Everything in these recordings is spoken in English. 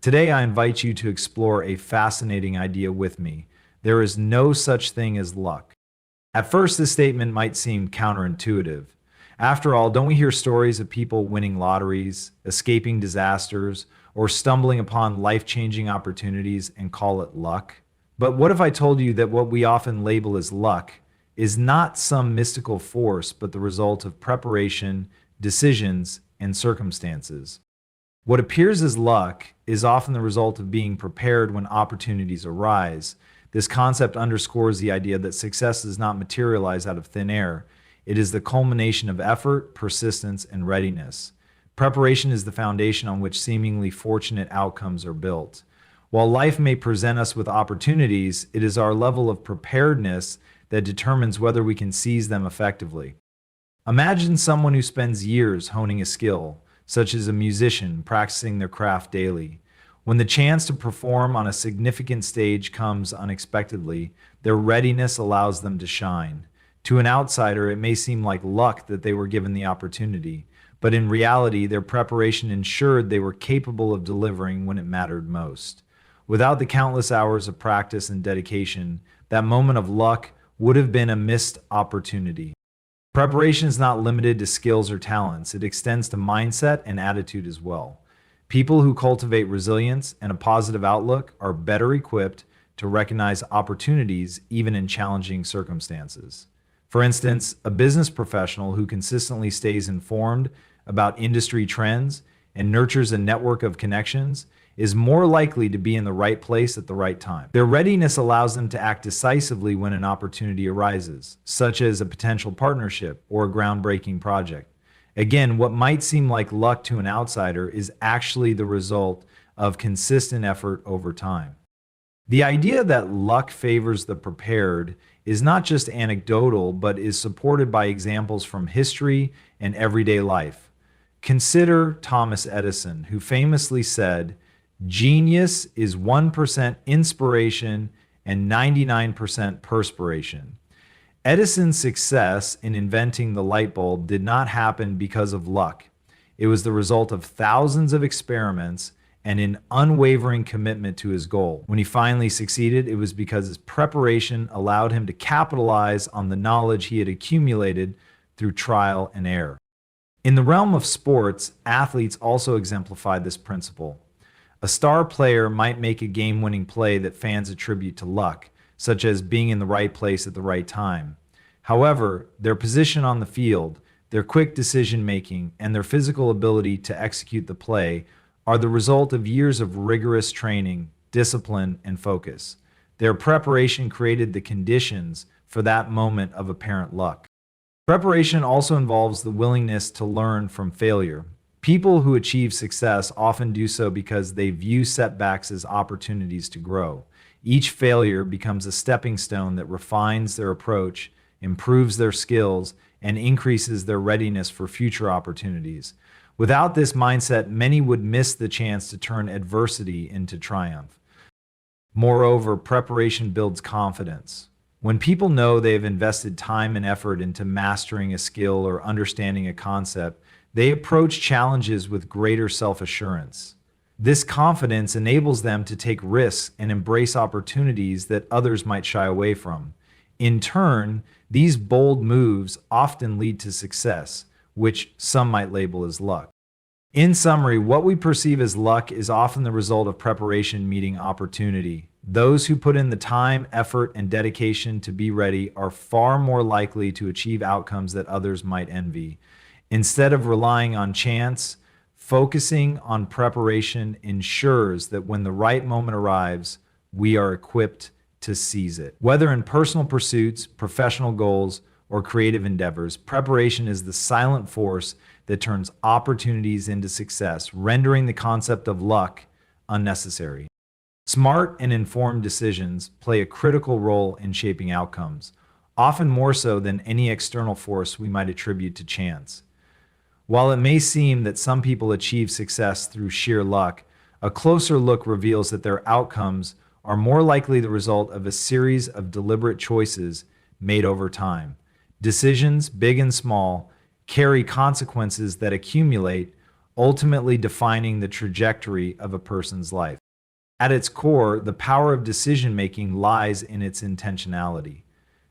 Today, I invite you to explore a fascinating idea with me. There is no such thing as luck. At first, this statement might seem counterintuitive. After all, don't we hear stories of people winning lotteries, escaping disasters, or stumbling upon life-changing opportunities and call it luck? But what if I told you that what we often label as luck is not some mystical force, but the result of preparation, decisions, and circumstances? What appears as luck is often the result of being prepared when opportunities arise. This concept underscores the idea that success does not materialize out of thin air. It is the culmination of effort, persistence, and readiness. Preparation is the foundation on which seemingly fortunate outcomes are built. While life may present us with opportunities, it is our level of preparedness that determines whether we can seize them effectively. Imagine someone who spends years honing a skill, such as a musician practicing their craft daily. When the chance to perform on a significant stage comes unexpectedly, their readiness allows them to shine. To an outsider, it may seem like luck that they were given the opportunity, but in reality, their preparation ensured they were capable of delivering when it mattered most. Without the countless hours of practice and dedication, that moment of luck would have been a missed opportunity. Preparation is not limited to skills or talents. It extends to mindset and attitude as well. People who cultivate resilience and a positive outlook are better equipped to recognize opportunities even in challenging circumstances. For instance, a business professional who consistently stays informed about industry trends and nurtures a network of connections is more likely to be in the right place at the right time. Their readiness allows them to act decisively when an opportunity arises, such as a potential partnership or a groundbreaking project. Again, what might seem like luck to an outsider is actually the result of consistent effort over time. The idea that luck favors the prepared is not just anecdotal, but is supported by examples from history and everyday life. Consider Thomas Edison, who famously said, "Genius is 1% inspiration and 99% perspiration." Edison's success in inventing the light bulb did not happen because of luck. It was the result of thousands of experiments and an unwavering commitment to his goal. When he finally succeeded, it was because his preparation allowed him to capitalize on the knowledge he had accumulated through trial and error. In the realm of sports, athletes also exemplify this principle. A star player might make a game-winning play that fans attribute to luck, such as being in the right place at the right time. However, their position on the field, their quick decision-making, and their physical ability to execute the play are the result of years of rigorous training, discipline, and focus. Their preparation created the conditions for that moment of apparent luck. Preparation also involves the willingness to learn from failure. People who achieve success often do so because they view setbacks as opportunities to grow. Each failure becomes a stepping stone that refines their approach, improves their skills, and increases their readiness for future opportunities. Without this mindset, many would miss the chance to turn adversity into triumph. Moreover, preparation builds confidence. When people know they have invested time and effort into mastering a skill or understanding a concept, they approach challenges with greater self-assurance. This confidence enables them to take risks and embrace opportunities that others might shy away from. In turn, these bold moves often lead to success, which some might label as luck. In summary, what we perceive as luck is often the result of preparation meeting opportunity. Those who put in the time, effort, and dedication to be ready are far more likely to achieve outcomes that others might envy. Instead of relying on chance, focusing on preparation ensures that when the right moment arrives, we are equipped to seize it. Whether in personal pursuits, professional goals, or creative endeavors, preparation is the silent force that turns opportunities into success, rendering the concept of luck unnecessary. Smart and informed decisions play a critical role in shaping outcomes, often more so than any external force we might attribute to chance. While it may seem that some people achieve success through sheer luck, a closer look reveals that their outcomes are more likely the result of a series of deliberate choices made over time. Decisions, big and small, carry consequences that accumulate ultimately defining the trajectory of a person's life. At its core, the power of decision-making lies in its intentionality.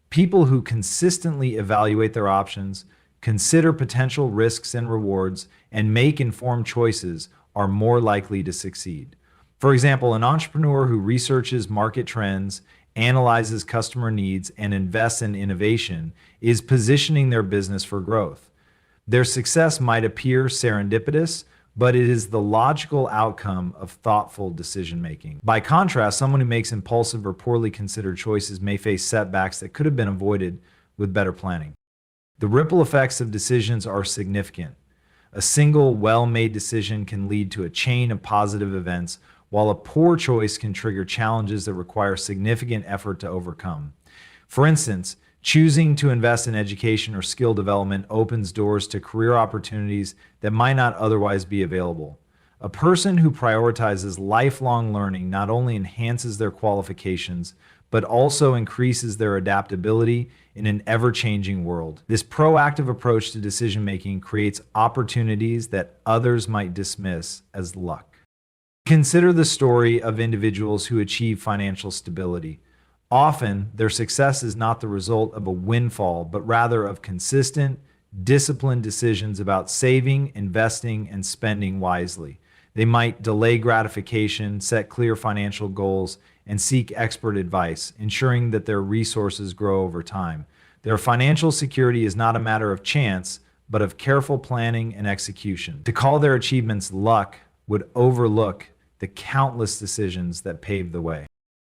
People who consistently evaluate their options, consider potential risks and rewards, and make informed choices are more likely to succeed. For example, an entrepreneur who researches market trends, analyzes customer needs, and invests in innovation is positioning their business for growth. Their success might appear serendipitous, but it is the logical outcome of thoughtful decision making. By contrast, someone who makes impulsive or poorly considered choices may face setbacks that could have been avoided with better planning. The ripple effects of decisions are significant. A single well-made decision can lead to a chain of positive events, while a poor choice can trigger challenges that require significant effort to overcome. For instance, choosing to invest in education or skill development opens doors to career opportunities that might not otherwise be available. A person who prioritizes lifelong learning not only enhances their qualifications, but also increases their adaptability in an ever-changing world. This proactive approach to decision-making creates opportunities that others might dismiss as luck. Consider the story of individuals who achieve financial stability. Often, their success is not the result of a windfall, but rather of consistent, disciplined decisions about saving, investing, and spending wisely. They might delay gratification, set clear financial goals, and seek expert advice, ensuring that their resources grow over time. Their financial security is not a matter of chance, but of careful planning and execution. To call their achievements luck would overlook the countless decisions that paved the way.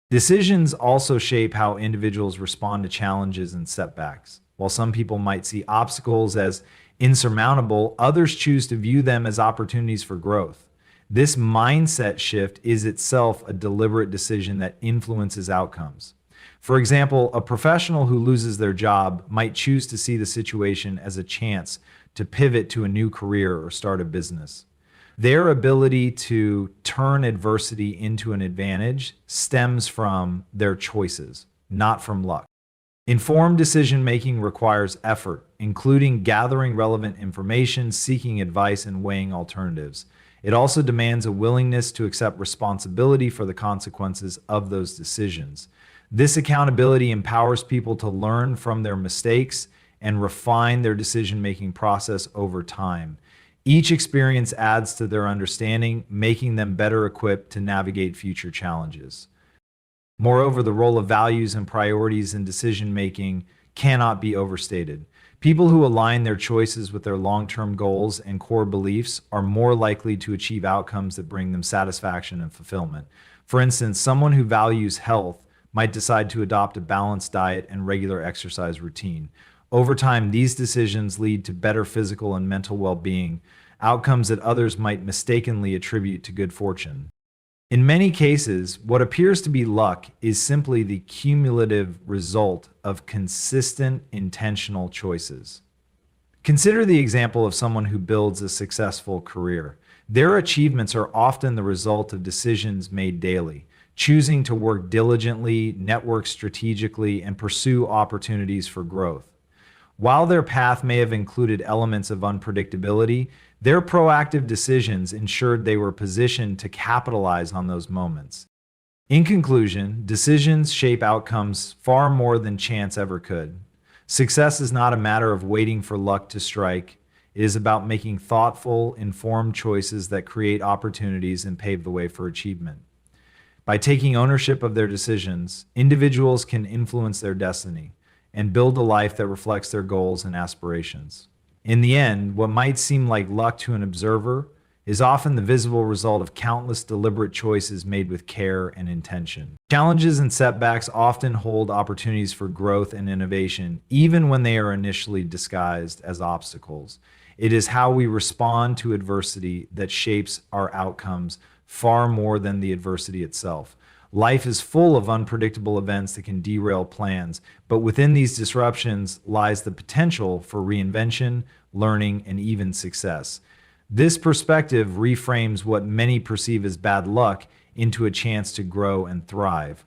Decisions also shape how individuals respond to challenges and setbacks. While some people might see obstacles as insurmountable, others choose to view them as opportunities for growth. This mindset shift is itself a deliberate decision that influences outcomes. For example, a professional who loses their job might choose to see the situation as a chance to pivot to a new career or start a business. Their ability to turn adversity into an advantage stems from their choices, not from luck. Informed decision-making requires effort, including gathering relevant information, seeking advice, and weighing alternatives. It also demands a willingness to accept responsibility for the consequences of those decisions. This accountability empowers people to learn from their mistakes and refine their decision-making process over time. Each experience adds to their understanding, making them better equipped to navigate future challenges. Moreover, the role of values and priorities in decision-making cannot be overstated. People who align their choices with their long-term goals and core beliefs are more likely to achieve outcomes that bring them satisfaction and fulfillment. For instance, someone who values health might decide to adopt a balanced diet and regular exercise routine. Over time, these decisions lead to better physical and mental well-being, outcomes that others might mistakenly attribute to good fortune. In many cases, what appears to be luck is simply the cumulative result of consistent, intentional choices. Consider the example of someone who builds a successful career. Their achievements are often the result of decisions made daily, choosing to work diligently, network strategically, and pursue opportunities for growth. While their path may have included elements of unpredictability, their proactive decisions ensured they were positioned to capitalize on those moments. In conclusion, decisions shape outcomes far more than chance ever could. Success is not a matter of waiting for luck to strike. It is about making thoughtful, informed choices that create opportunities and pave the way for achievement. By taking ownership of their decisions, individuals can influence their destiny and build a life that reflects their goals and aspirations. In the end, what might seem like luck to an observer is often the visible result of countless deliberate choices made with care and intention. Challenges and setbacks often hold opportunities for growth and innovation, even when they are initially disguised as obstacles. It is how we respond to adversity that shapes our outcomes far more than the adversity itself. Life is full of unpredictable events that can derail plans, but within these disruptions lies the potential for reinvention, learning, and even success. This perspective reframes what many perceive as bad luck into a chance to grow and thrive.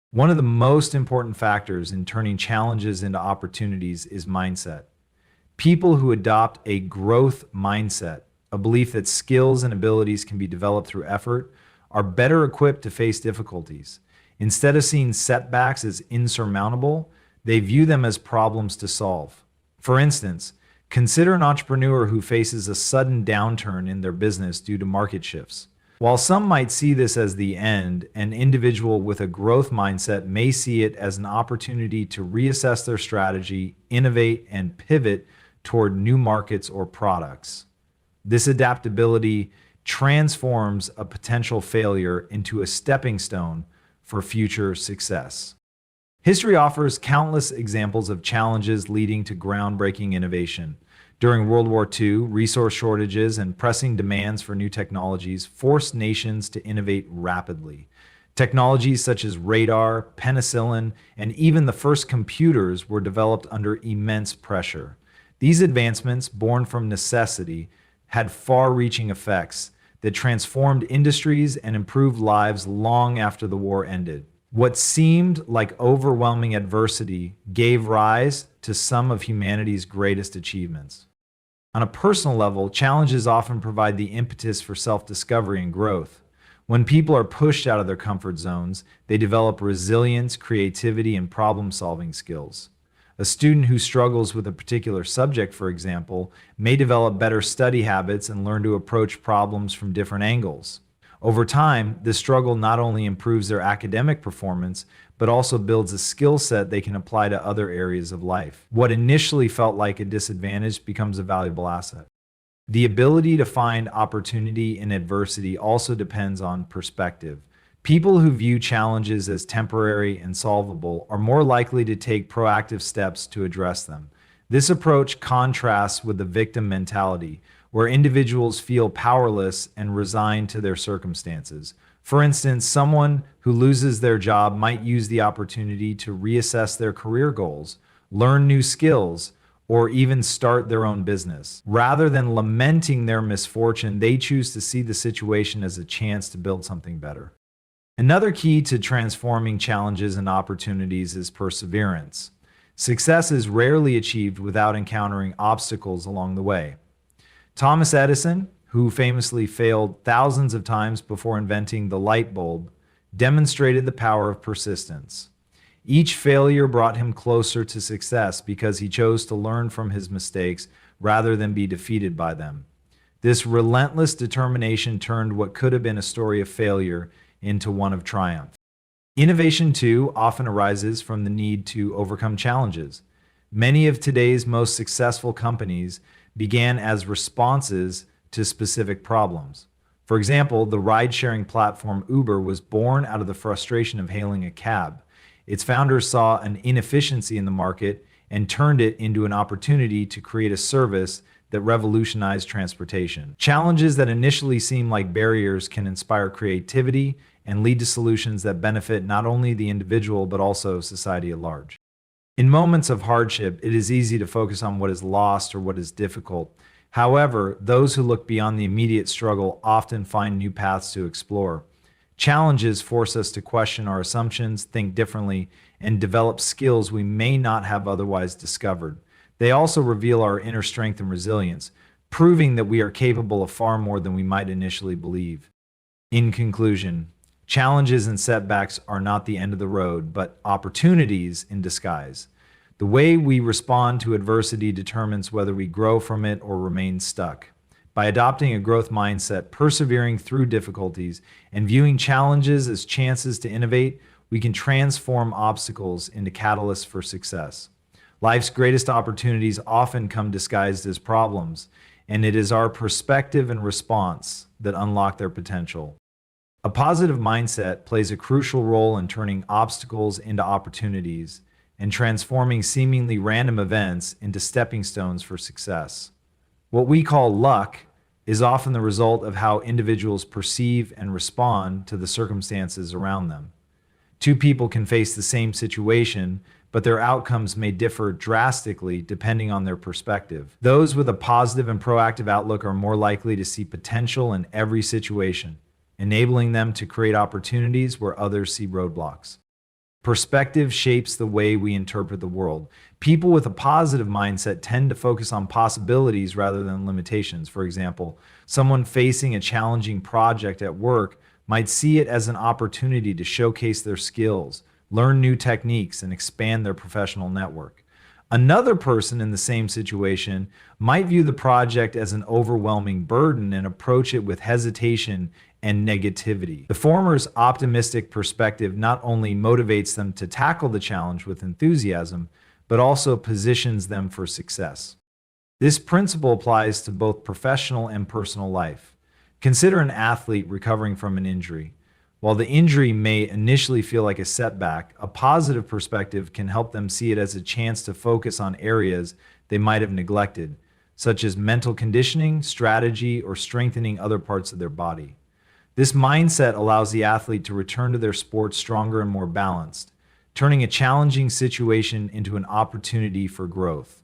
One of the most important factors in turning challenges into opportunities is mindset. People who adopt a growth mindset a belief that skills and abilities can be developed through effort, are better equipped to face difficulties. Instead of seeing setbacks as insurmountable, they view them as problems to solve. For instance, consider an entrepreneur who faces a sudden downturn in their business due to market shifts. While some might see this as the end, an individual with a growth mindset may see it as an opportunity to reassess their strategy, innovate, and pivot toward new markets or products. This adaptability transforms a potential failure into a stepping stone for future success. History offers countless examples of challenges leading to groundbreaking innovation. During World War II, resource shortages and pressing demands for new technologies forced nations to innovate rapidly. Technologies such as radar, penicillin, and even the first computers were developed under immense pressure. These advancements, born from necessity, had far-reaching effects that transformed industries and improved lives long after the war ended. What seemed like overwhelming adversity gave rise to some of humanity's greatest achievements. On a personal level, challenges often provide the impetus for self-discovery and growth. When people are pushed out of their comfort zones, they develop resilience, creativity, and problem-solving skills. A student who struggles with a particular subject, for example, may develop better study habits and learn to approach problems from different angles. Over time, this struggle not only improves their academic performance, but also builds a skill set they can apply to other areas of life. What initially felt like a disadvantage becomes a valuable asset. The ability to find opportunity in adversity also depends on perspective. People who view challenges as temporary and solvable are more likely to take proactive steps to address them. This approach contrasts with the victim mentality, where individuals feel powerless and resigned to their circumstances. For instance, someone who loses their job might use the opportunity to reassess their career goals, learn new skills, or even start their own business. Rather than lamenting their misfortune, they choose to see the situation as a chance to build something better. Another key to transforming challenges and opportunities is perseverance. Success is rarely achieved without encountering obstacles along the way. Thomas Edison, who famously failed thousands of times before inventing the light bulb, demonstrated the power of persistence. Each failure brought him closer to success because he chose to learn from his mistakes rather than be defeated by them. This relentless determination turned what could have been a story of failure into one of triumph. Innovation, too, often arises from the need to overcome challenges. Many of today's most successful companies began as responses to specific problems. For example, the ride-sharing platform Uber was born out of the frustration of hailing a cab. Its founders saw an inefficiency in the market and turned it into an opportunity to create a service that revolutionized transportation. Challenges that initially seem like barriers can inspire creativity and lead to solutions that benefit not only the individual but also society at large. In moments of hardship, it is easy to focus on what is lost or what is difficult. However, those who look beyond the immediate struggle often find new paths to explore. Challenges force us to question our assumptions, think differently, and develop skills we may not have otherwise discovered. They also reveal our inner strength and resilience, proving that we are capable of far more than we might initially believe. In conclusion, challenges and setbacks are not the end of the road, but opportunities in disguise. The way we respond to adversity determines whether we grow from it or remain stuck. By adopting a growth mindset, persevering through difficulties, and viewing challenges as chances to innovate, we can transform obstacles into catalysts for success. Life's greatest opportunities often come disguised as problems, and it is our perspective and response that unlock their potential. A positive mindset plays a crucial role in turning obstacles into opportunities and transforming seemingly random events into stepping stones for success. What we call luck is often the result of how individuals perceive and respond to the circumstances around them. Two people can face the same situation, but their outcomes may differ drastically depending on their perspective. Those with a positive and proactive outlook are more likely to see potential in every situation, enabling them to create opportunities where others see roadblocks. Perspective shapes the way we interpret the world. People with a positive mindset tend to focus on possibilities rather than limitations. For example, someone facing a challenging project at work might see it as an opportunity to showcase their skills, learn new techniques, and expand their professional network. Another person in the same situation might view the project as an overwhelming burden and approach it with hesitation and negativity. The former's optimistic perspective not only motivates them to tackle the challenge with enthusiasm, but also positions them for success. This principle applies to both professional and personal life. Consider an athlete recovering from an injury. While the injury may initially feel like a setback, a positive perspective can help them see it as a chance to focus on areas they might have neglected, such as mental conditioning, strategy, or strengthening other parts of their body. This mindset allows the athlete to return to their sport stronger and more balanced, turning a challenging situation into an opportunity for growth.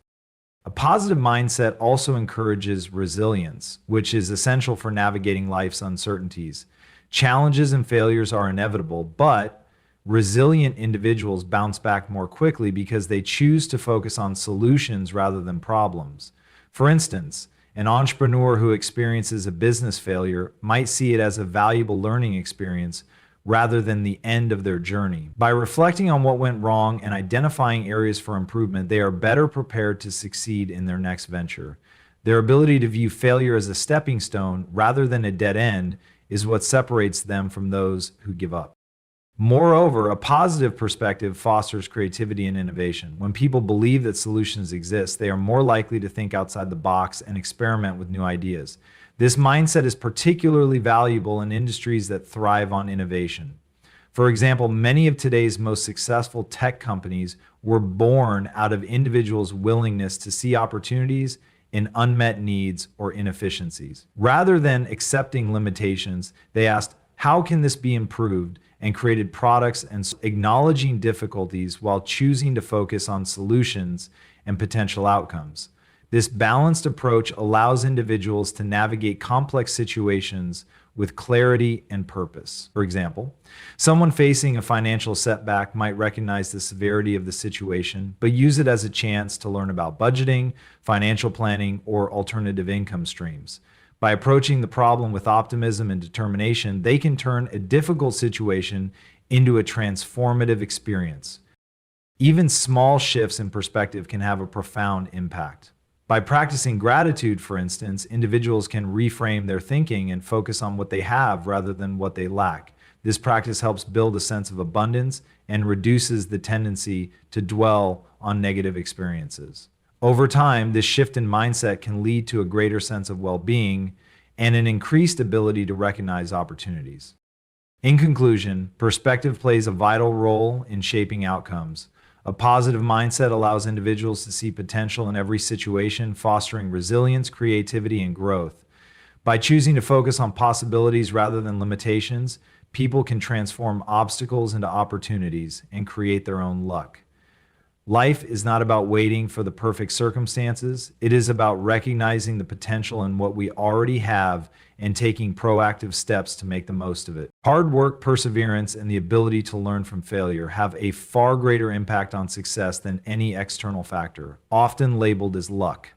A positive mindset also encourages resilience, which is essential for navigating life's uncertainties. Challenges and failures are inevitable, but resilient individuals bounce back more quickly because they choose to focus on solutions rather than problems. For instance, an entrepreneur who experiences a business failure might see it as a valuable learning experience rather than the end of their journey. By reflecting on what went wrong and identifying areas for improvement, they are better prepared to succeed in their next venture. Their ability to view failure as a stepping stone rather than a dead end is what separates them from those who give up. Moreover, a positive perspective fosters creativity and innovation. When people believe that solutions exist, they are more likely to think outside the box and experiment with new ideas. This mindset is particularly valuable in industries that thrive on innovation. For example, many of today's most successful tech companies were born out of individuals' willingness to see opportunities in unmet needs or inefficiencies. Rather than accepting limitations, they asked, how can this be improved? And created products and acknowledging difficulties while choosing to focus on solutions and potential outcomes. This balanced approach allows individuals to navigate complex situations with clarity and purpose. For example, someone facing a financial setback might recognize the severity of the situation, but use it as a chance to learn about budgeting, financial planning, or alternative income streams. By approaching the problem with optimism and determination, they can turn a difficult situation into a transformative experience. Even small shifts in perspective can have a profound impact. By practicing gratitude, for instance, individuals can reframe their thinking and focus on what they have rather than what they lack. This practice helps build a sense of abundance and reduces the tendency to dwell on negative experiences. Over time, this shift in mindset can lead to a greater sense of well-being and an increased ability to recognize opportunities. In conclusion, perspective plays a vital role in shaping outcomes. A positive mindset allows individuals to see potential in every situation, fostering resilience, creativity, and growth. By choosing to focus on possibilities rather than limitations, people can transform obstacles into opportunities and create their own luck. Life is not about waiting for the perfect circumstances. It is about recognizing the potential in what we already have and taking proactive steps to make the most of it. Hard work, perseverance, and the ability to learn from failure have a far greater impact on success than any external factor, often labeled as luck.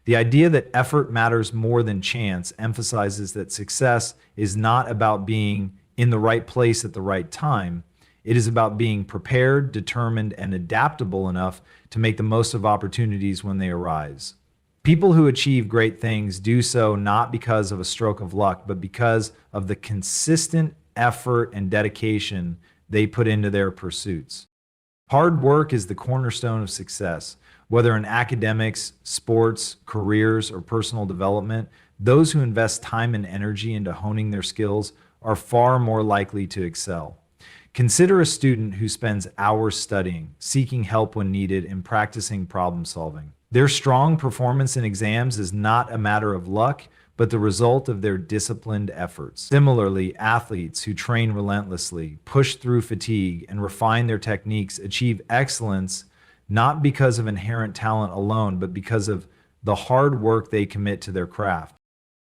The idea that effort matters more than chance emphasizes that success is not about being in the right place at the right time. It is about being prepared, determined, and adaptable enough to make the most of opportunities when they arise. People who achieve great things do so not because of a stroke of luck, but because of the consistent effort and dedication they put into their pursuits. Hard work is the cornerstone of success. Whether in academics, sports, careers, or personal development, those who invest time and energy into honing their skills are far more likely to excel. Consider a student who spends hours studying, seeking help when needed, and practicing problem solving. Their strong performance in exams is not a matter of luck, but the result of their disciplined efforts. Similarly, athletes who train relentlessly, push through fatigue, and refine their techniques achieve excellence not because of inherent talent alone, but because of the hard work they commit to their craft.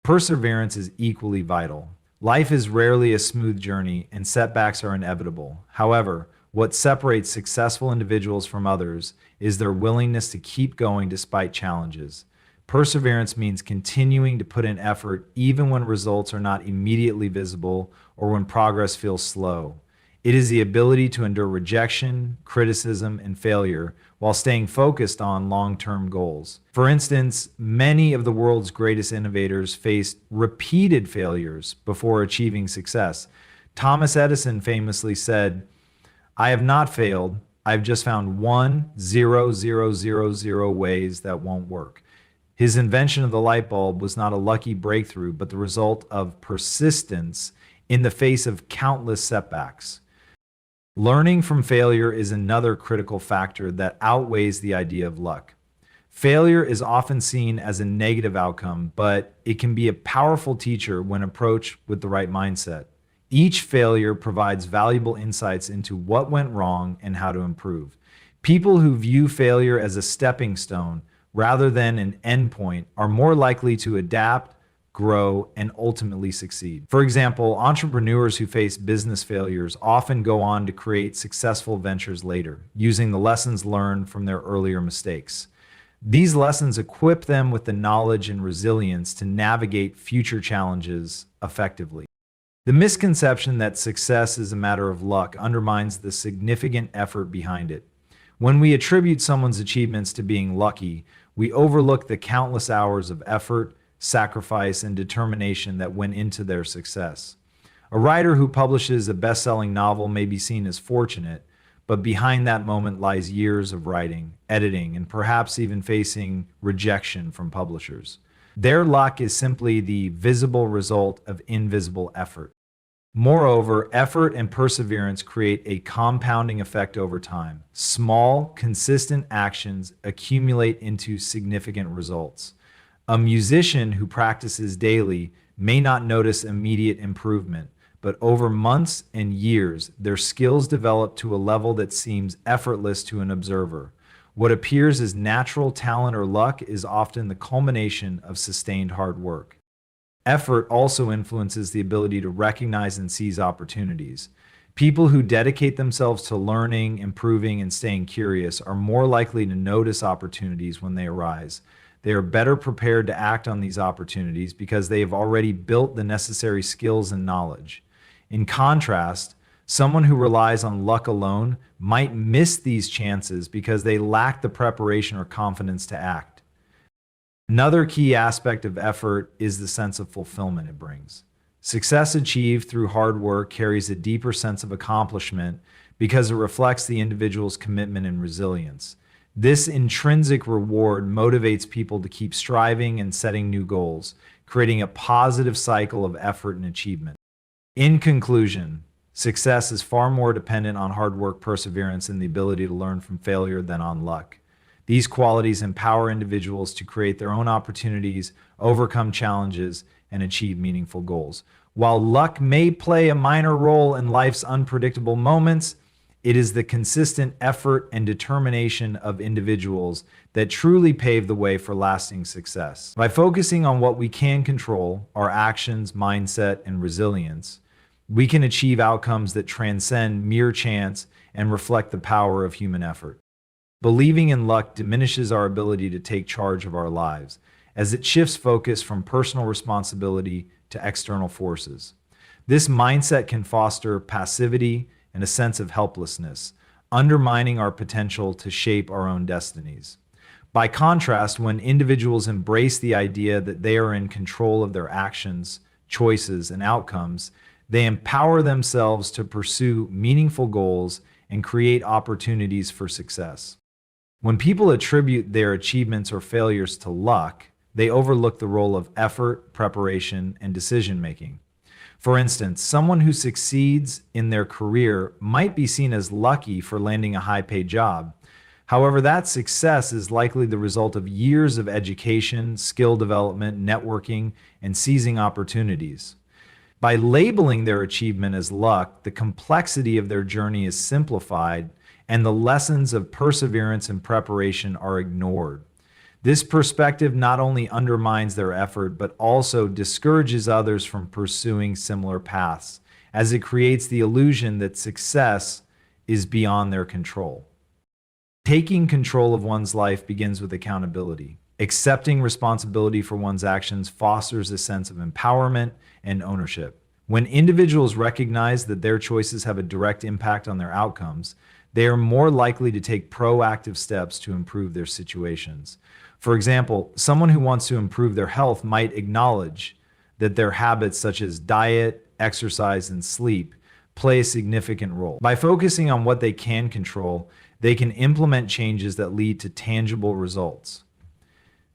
Perseverance is equally vital. Life is rarely a smooth journey, and setbacks are inevitable. However, What separates successful individuals from others is their willingness to keep going despite challenges. Perseverance means continuing to put in effort even when results are not immediately visible or when progress feels slow. It is the ability to endure rejection, criticism, and failure while staying focused on long-term goals. For instance, many of the world's greatest innovators faced repeated failures before achieving success. Thomas Edison famously said, "I have not failed. I've just found 1,000,000 ways that won't work." His invention of the light bulb was not a lucky breakthrough, but the result of persistence in the face of countless setbacks. Learning from failure is another critical factor that outweighs the idea of luck. Failure is often seen as a negative outcome, but it can be a powerful teacher when approached with the right mindset. Each failure provides valuable insights into what went wrong and how to improve. People who view failure as a stepping stone rather than an endpoint are more likely to adapt, grow, and ultimately succeed. For example, entrepreneurs who face business failures often go on to create successful ventures later, using the lessons learned from their earlier mistakes. These lessons equip them with the knowledge and resilience to navigate future challenges effectively. The misconception that success is a matter of luck undermines the significant effort behind it. When we attribute someone's achievements to being lucky, we overlook the countless hours of effort, sacrifice, and determination that went into their success. A writer who publishes a best-selling novel may be seen as fortunate, but behind that moment lies years of writing, editing, and perhaps even facing rejection from publishers. Their luck is simply the visible result of invisible effort. Moreover, effort and perseverance create a compounding effect over time. Small, consistent actions accumulate into significant results. A musician who practices daily may not notice immediate improvement, but over months and years, their skills develop to a level that seems effortless to an observer. What appears as natural talent or luck is often the culmination of sustained hard work. Effort also influences the ability to recognize and seize opportunities. People who dedicate themselves to learning, improving, and staying curious are more likely to notice opportunities when they arise. They are better prepared to act on these opportunities because they have already built the necessary skills and knowledge. In contrast, someone who relies on luck alone might miss these chances because they lack the preparation or confidence to act. Another key aspect of effort is the sense of fulfillment it brings. Success achieved through hard work carries a deeper sense of accomplishment because it reflects the individual's commitment and resilience. This intrinsic reward motivates people to keep striving and setting new goals, creating a positive cycle of effort and achievement. In conclusion, success is far more dependent on hard work, perseverance, and the ability to learn from failure than on luck. These qualities empower individuals to create their own opportunities, overcome challenges, and achieve meaningful goals. While luck may play a minor role in life's unpredictable moments, it is the consistent effort and determination of individuals that truly pave the way for lasting success. By focusing on what we can control, our actions, mindset, and resilience, we can achieve outcomes that transcend mere chance and reflect the power of human effort. Believing in luck diminishes our ability to take charge of our lives, as it shifts focus from personal responsibility to external forces. This mindset can foster passivity and a sense of helplessness, undermining our potential to shape our own destinies. By contrast, when individuals embrace the idea that they are in control of their actions, choices, and outcomes, they empower themselves to pursue meaningful goals and create opportunities for success. When people attribute their achievements or failures to luck, they overlook the role of effort, preparation, and decision-making. For instance, someone who succeeds in their career might be seen as lucky for landing a high-paid job. However, that success is likely the result of years of education, skill development, networking, and seizing opportunities. By labeling their achievement as luck, the complexity of their journey is simplified and the lessons of perseverance and preparation are ignored. This perspective not only undermines their effort, but also discourages others from pursuing similar paths, as it creates the illusion that success is beyond their control. Taking control of one's life begins with accountability. Accepting responsibility for one's actions fosters a sense of empowerment and ownership. When individuals recognize that their choices have a direct impact on their outcomes, they are more likely to take proactive steps to improve their situations. For example, someone who wants to improve their health might acknowledge that their habits such as diet, exercise, and sleep play a significant role. By focusing on what they can control, they can implement changes that lead to tangible results.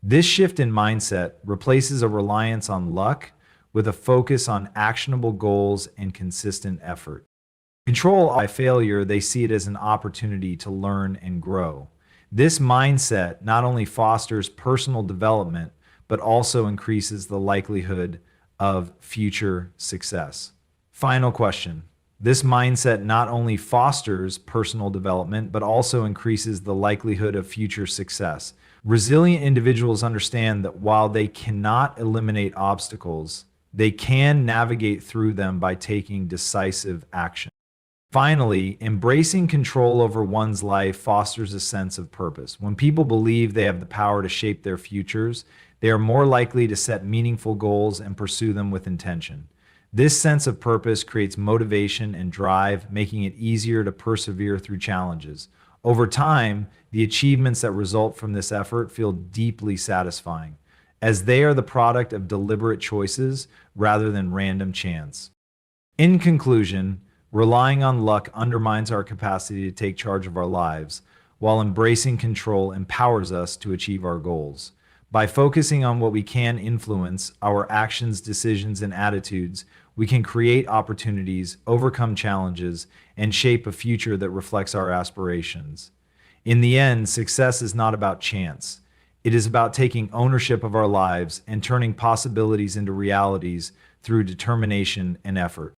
This shift in mindset replaces a reliance on luck with a focus on actionable goals and consistent effort. Control by failure, they see it as an opportunity to learn and grow. This mindset not only fosters personal development, but also increases the likelihood of future success. Final question. This mindset not only fosters personal development, but also increases the likelihood of future success. Resilient individuals understand that while they cannot eliminate obstacles, they can navigate through them by taking decisive action. Finally, embracing control over one's life fosters a sense of purpose. When people believe they have the power to shape their futures, they are more likely to set meaningful goals and pursue them with intention. This sense of purpose creates motivation and drive, making it easier to persevere through challenges. Over time, the achievements that result from this effort feel deeply satisfying, as they are the product of deliberate choices rather than random chance. In conclusion, relying on luck undermines our capacity to take charge of our lives, while embracing control empowers us to achieve our goals. By focusing on what we can influence, our actions, decisions, and attitudes, we can create opportunities, overcome challenges, and shape a future that reflects our aspirations. In the end, success is not about chance. It is about taking ownership of our lives and turning possibilities into realities through determination and effort.